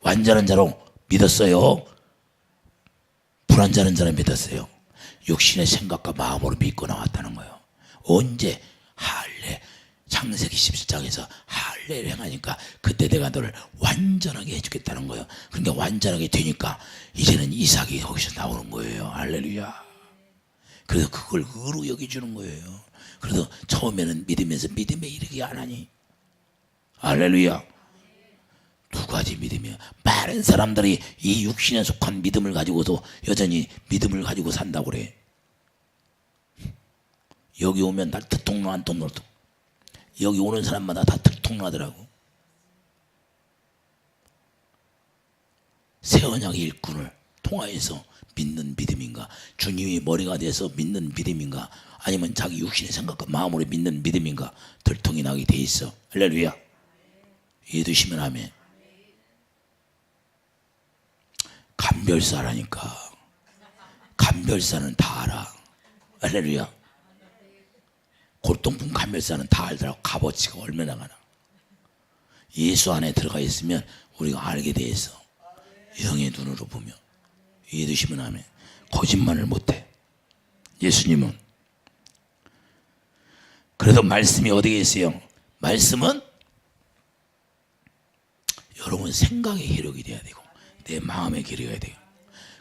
완전한 자로 믿었어요. 불완전한 자를 믿었어요. 육신의 생각과 마음으로 믿고 나왔다는 거예요. 언제? 할례. 창세기 17장에서 할례를 행하니까 그때 내가 너를 완전하게 해주겠다는 거예요. 그러니까 완전하게 되니까 이제는 이삭이 거기서 나오는 거예요. 할렐루야. 그래서 그걸 의로 여겨주는 거예요. 그래서 처음에는 믿으면서 믿음에 이르게 안 하니. 할렐루야. 두 가지 믿음이야. 많은 사람들이 이 육신에 속한 믿음을 가지고도 여전히 믿음을 가지고 산다고 그래. 여기 오면 다 들통나 안 통나도 여기 오는 사람마다 다 들통나더라고. 새 언약의 일꾼을 통하여서 믿는 믿음인가, 주님이 머리가 돼서 믿는 믿음인가, 아니면 자기 육신의 생각과 마음으로 믿는 믿음인가 들통이 나게 돼 있어. 할렐루야. 이해되시면 아멘. 감별사라니까. 감별사는 다 알아. 할렐루야. 골동품 감별사는 다 알더라고. 값어치가 얼마나 가나. 예수 안에 들어가 있으면 우리가 알게 돼 있어. 영의 눈으로 보면. 이해되시면 아멘. 거짓말을 못해. 예수님은. 그래서 말씀이 어디에 있어요? 말씀은 여러분 생각의 기록이 돼야 되고 내 마음의 기록이 돼요.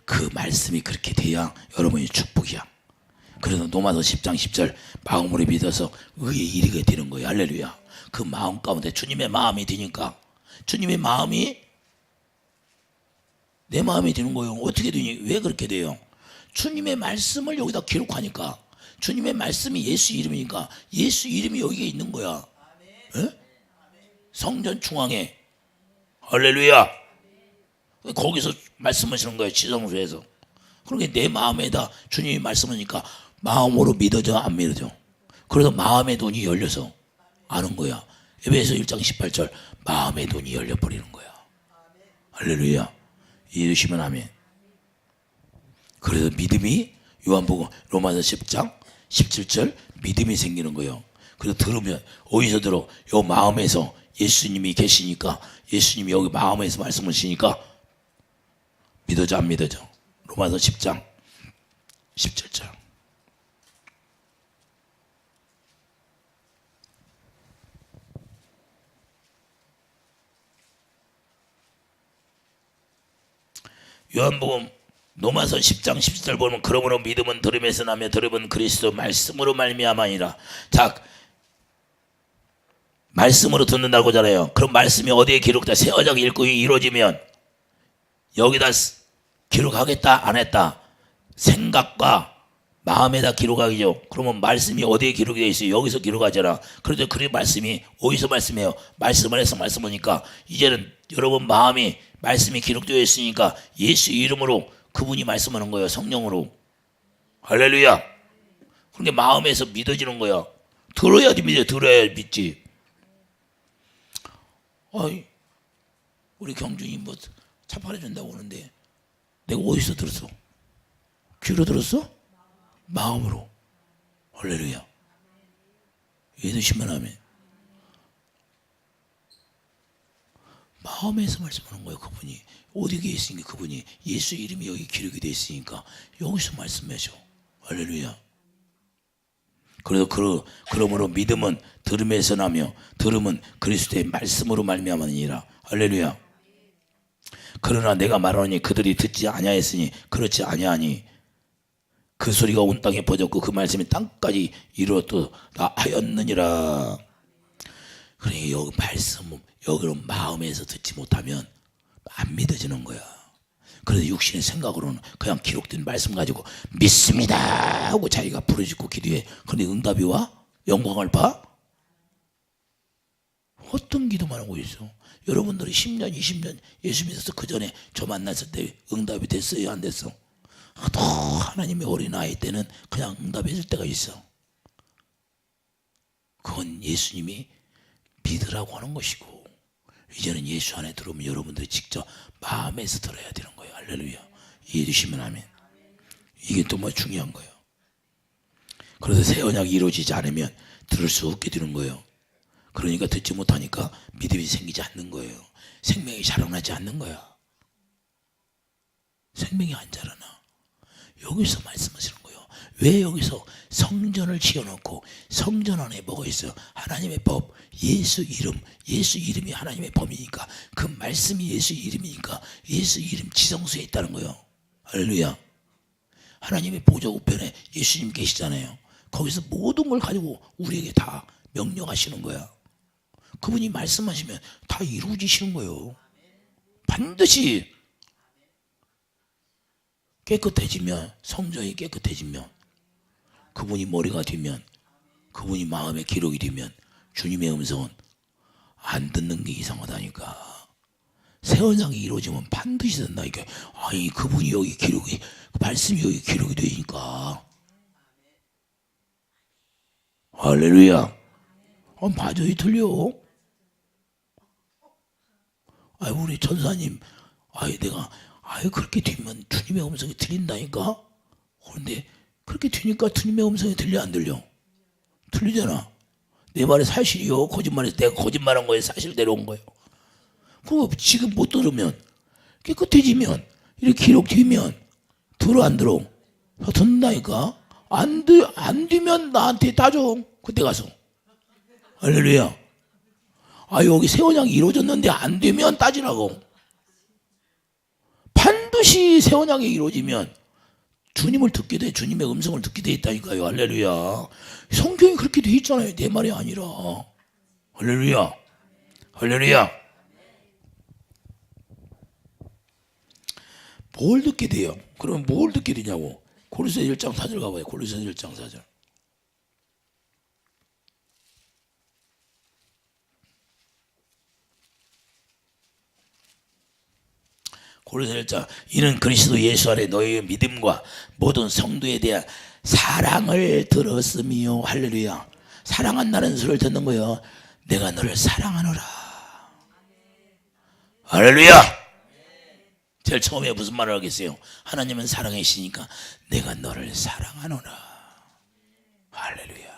그 말씀이 그렇게 돼야 여러분이 축복이야. 그래서 로마서 10장 10절 마음으로 믿어서 의에 이르게 되는 거예요. 할렐루야. 그 마음 가운데 주님의 마음이 되니까 주님의 마음이 내 마음이 되는 거예요. 어떻게 되니? 왜 그렇게 돼요? 주님의 말씀을 여기다 기록하니까. 주님의 말씀이 예수 이름이니까 예수 이름이 여기에 있는 거야. 에? 성전 중앙에. 할렐루야. 거기서 말씀하시는 거예요. 지성소에서. 그러니까 내 마음에다 주님이 말씀하니까 마음으로 믿어져 안 믿어져? 그래서 마음의 눈이 열려서 아는 거야. 에베소 1장 18절 마음의 눈이 열려버리는 거야. 할렐루야. 이해되시면 아멘. 그래서 믿음이 요한복음 로마서 10장 17절 믿음이 생기는 거예요. 그래서 들으면 어디서 들어? 요 마음에서 예수님이 계시니까 예수님이 여기 마음에서 말씀하시니까 믿어져 안 믿어져? 로마서 10장 17절. 요한복음 로마서 10장 17절 보면 그러므로 믿음은 들음에서 나며 들음은 그리스도 말씀으로 말미암아니라. 자, 말씀으로 듣는다고 하잖아요. 그럼 말씀이 어디에 기록돼? 새 언약 읽고 이루어지면 여기다 기록하겠다 안 했다 생각과 마음에다 기록하기죠. 그러면 말씀이 어디에 기록이 되어 있어요? 여기서 기록하잖아. 그런데 그 말씀이 어디서 말씀해요? 말씀 안에서 말씀하니까 이제는 여러분 마음이 말씀이 기록되어 있으니까 예수 이름으로 그분이 말씀하는 거예요. 성령으로. 할렐루야. 그러니까 마음에서 믿어지는 거야. 들어야지 믿어. 들어야 믿지. 어이, 우리 경준이 뭐 차팔해 준다고 하는데 내가 어디서 들었어? 귀로 들었어? 마음으로. 할렐루야. 믿으시면 아멘. 마음에서 말씀하는 거예요. 그분이 어디 계시니까, 그분이 예수 이름이 여기 기록이 되어 있으니까 여기서 말씀하셔. 할렐루야. 그래서 그러므로 믿음은 들음에서 나며 들음은 그리스도의 말씀으로 말미암으니라. 할렐루야. 그러나 내가 말하노니 그들이 듣지 아니하였으니 그렇지 아니하니 그 소리가 온 땅에 퍼졌고 그 말씀이 땅까지 이루어졌다 하였느니라. 그러니까 여기 말씀, 여기로 마음에서 듣지 못하면 안 믿어지는 거야. 그래서 육신의 생각으로는 그냥 기록된 말씀 가지고 믿습니다 하고 자기가 부르짖고 기도해. 그런데 응답이 와? 영광을 봐? 어떤 기도만 하고 있어? 여러분들이 10년, 20년 예수 믿어서 그 전에 저 만났을 때 응답이 됐어요? 안 됐어? 또 하나님의 어린아이 때는 그냥 응답했을 때가 있어. 그건 예수님이 믿으라고 하는 것이고, 이제는 예수 안에 들어오면 여러분들이 직접 마음에서 들어야 되는 거예요. 할렐루야. 이해해 주시면 아멘. 이게 또 뭐 중요한 거예요. 그래서 새 언약이 이루어지지 않으면 들을 수 없게 되는 거예요. 그러니까 듣지 못하니까 믿음이 생기지 않는 거예요. 생명이 자라나지 않는 거야. 생명이 안 자라나. 여기서 말씀하시는 거예요. 왜 여기서 성전을 지어놓고 성전 안에 뭐가 있어요? 하나님의 법, 예수 이름. 예수 이름이 하나님의 법이니까, 그 말씀이 예수 이름이니까 예수 이름 지성소에 있다는 거예요. 할렐루야. 하나님의 보좌 우편에 예수님 계시잖아요. 거기서 모든 걸 가지고 우리에게 다 명령하시는 거야. 그분이 말씀하시면 다 이루어지시는 거예요. 반드시 깨끗해지면, 성전이 깨끗해지면, 그분이 머리가 되면, 그분이 마음의 기록이 되면 주님의 음성은 안 듣는 게 이상하다니까. 새 언약이 이루어지면 반드시 된다니까. 아니 그분이 여기 기록이, 말씀이 여기 기록이 되니까. 할렐루야. 맞아요. 틀려. 우리 전사님, 내가 그렇게 되면 주님의 음성이 들린다니까. 그런데 그렇게 되니까 주님의 음성이 들려 안 들려? 들리잖아. 내 말이 사실이요, 거짓말해서 내가 거짓말한 거예요, 사실대로 온 거예요. 그거 지금 못 들으면, 깨끗해지면, 이렇게 기록되면 들어 안 들어? 다 듣는다니까. 안 되면 나한테 따져. 그때 가서. 할렐루야. 여기 새 언약이 이루어졌는데 안 되면 따지라고. 반드시 새 언약이 이루어지면 주님을 듣게 돼. 주님의 음성을 듣게 돼 있다니까요. 할렐루야. 성경이 그렇게 돼 있잖아요. 내 말이 아니라. 할렐루야. 할렐루야. 뭘 듣게 돼요? 그러면 뭘 듣게 되냐고. 고린도서 1장 4절 가봐요. 고린도서 1장 4절. 고린도서 1장. 이는 그리스도 예수 안에 너희의 믿음과 모든 성도에 대한 사랑을 들었으며. 할렐루야. 사랑한다는 소리를 듣는 거예요. 내가 너를 사랑하노라. 할렐루야. 제일 처음에 무슨 말을 하겠어요? 하나님은 사랑이시니까 내가 너를 사랑하노라. 할렐루야.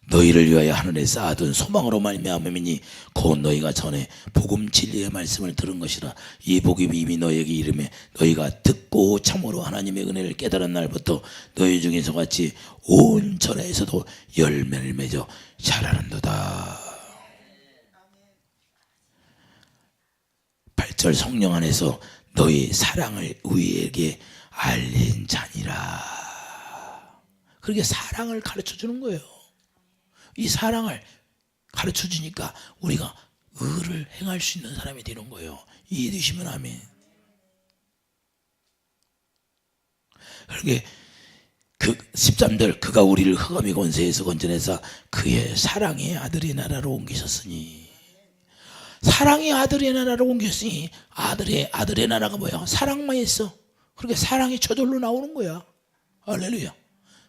너희를 위하여 하늘에 쌓아둔 소망으로 말미암음이니 곧 너희가 전에 복음 진리의 말씀을 들은 것이라. 이 복음이 이미 너희에게 이름에 너희가 듣고 참으로 하나님의 은혜를 깨달은 날부터 너희 중에서 같이 온 천하에서도 열매를 맺어 자라는도다. 8절. 성령 안에서 너희 사랑을 우리에게 알린 자니라. 그렇게 사랑을 가르쳐 주는 거예요. 이 사랑을 가르쳐 주니까 우리가 의를 행할 수 있는 사람이 되는 거예요. 이해해 주시면 아멘. 그렇게 그 13절. 그가 우리를 흑암의 권세에서 건져내사 그의 사랑의 아들의 나라로 옮기셨으니. 사랑의 아들의 나라로 옮겼으니. 아들의 나라가 뭐야? 사랑만 있어. 그렇게 사랑이 저절로 나오는 거야. 할렐루야.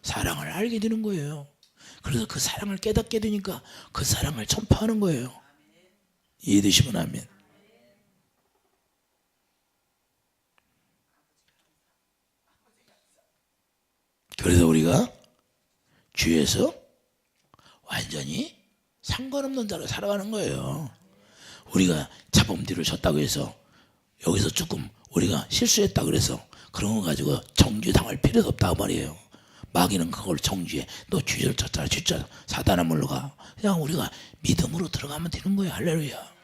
사랑을 알게 되는 거예요. 그래서 그 사랑을 깨닫게 되니까 그 사랑을 전파하는 거예요. 이해되시면 아멘. 그래서 우리가 주에서 완전히 상관없는 자로 살아가는 거예요. 우리가 자범죄를 졌다고 해서 여기서 조금 우리가 실수했다 그래서 그런 거 가지고 정죄당할 필요도 없다고 말이에요. 마귀는 그걸 정죄해. 너 주저를 쳤잖아. 진짜 사단아 물러가. 그냥 우리가 믿음으로 들어가면 되는 거예요. 할렐루야.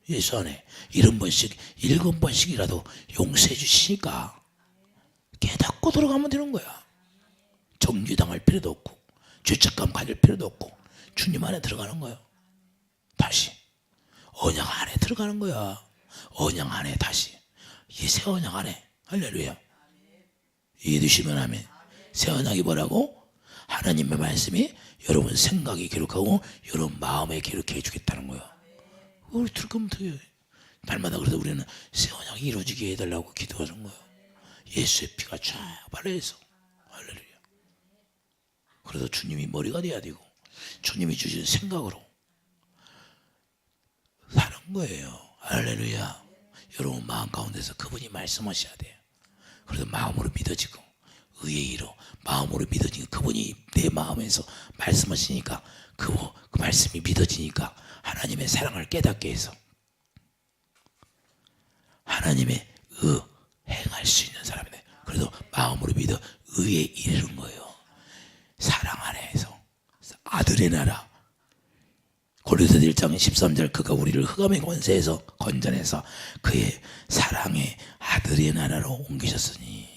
예수 안에 7번씩 7번씩이라도 용서해 주시니까 깨닫고 들어가면 되는 거야. 정죄당할 필요도 없고 죄책감 가질 필요도 없고 주님 안에 들어가는 거예요. 다시 언약 안에 들어가는 거야. 언약 안에 다시 이 새 언약 안에. 할렐루야. 이해되시면 아멘. 새 언약이 뭐라고? 하나님의 말씀이 여러분 생각에 기록하고 여러분 마음에 기록해 주겠다는 거야. 그걸 들으면 돼요. 날마다 그래서 우리는 새 언약이 이루어지게 해달라고 기도하는 거야. 예수의 피가 쫙 발라서. 할렐루야. 그래서 주님이 머리가 돼야 되고 주님이 주신 생각으로 사는 거예요. 할렐루야. 여러분 마음 가운데서 그분이 말씀하셔야 돼요. 그래서 마음으로 믿어지고 의의 이로 마음으로 믿어지고 그분이 내 마음에서 말씀하시니까 그 말씀이 믿어지니까 하나님의 사랑을 깨닫게 해서 하나님의 행할 수 있는 사람이 돼. 그래서 마음으로 믿어 의에 이르는 거예요. 사랑 안에서 아들의 나라. 고린도서 1장 13절 그가 우리를 흑암의 권세에서 건져내서 그의 사랑의 아들의 나라로 옮기셨으니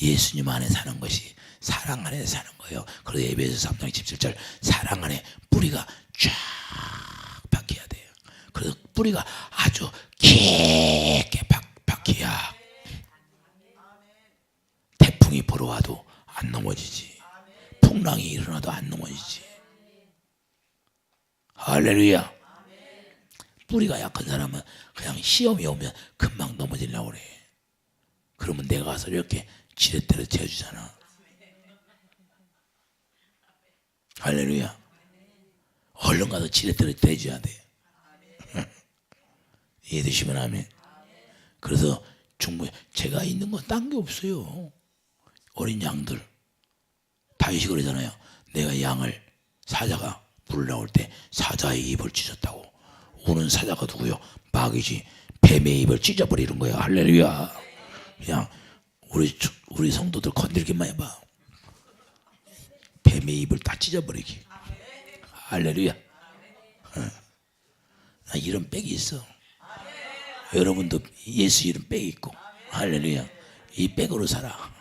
예수님 안에 사는 것이 사랑 안에 사는 거예요. 그래서 에베소 3장 17절 사랑 안에 뿌리가 쫙 박혀야 돼요. 그래서 뿌리가 아주 깊게 박혀야 태풍이 불어와도 안 넘어지지. 풍랑이 일어나도 안 넘어지지. 할렐루야. 뿌리가 약한 사람은 그냥 시험이 오면 금방 넘어지려고 그래. 그러면 내가 가서 이렇게 지렛대로 재주잖아. 할렐루야. 얼른 가서 지렛대로 대줘야 돼. 이해되시면 아멘. 그래서 충분히 제가 있는 건 딴 게 없어요. 어린 양들 다윗이 그러잖아요. 내가 양을 사자가 물을 나올 때 사자의 입을 찢었다고. 오는 사자가 누구요? 마귀지. 뱀의 입을 찢어버리는 거야. 할렐루야. 그냥 우리 성도들 건들기만 해봐. 뱀의 입을 다 찢어버리기. 할렐루야. 나 이런 백이 있어. 여러분도 예수 이름 백이 있고. 할렐루야. 이 백으로 살아.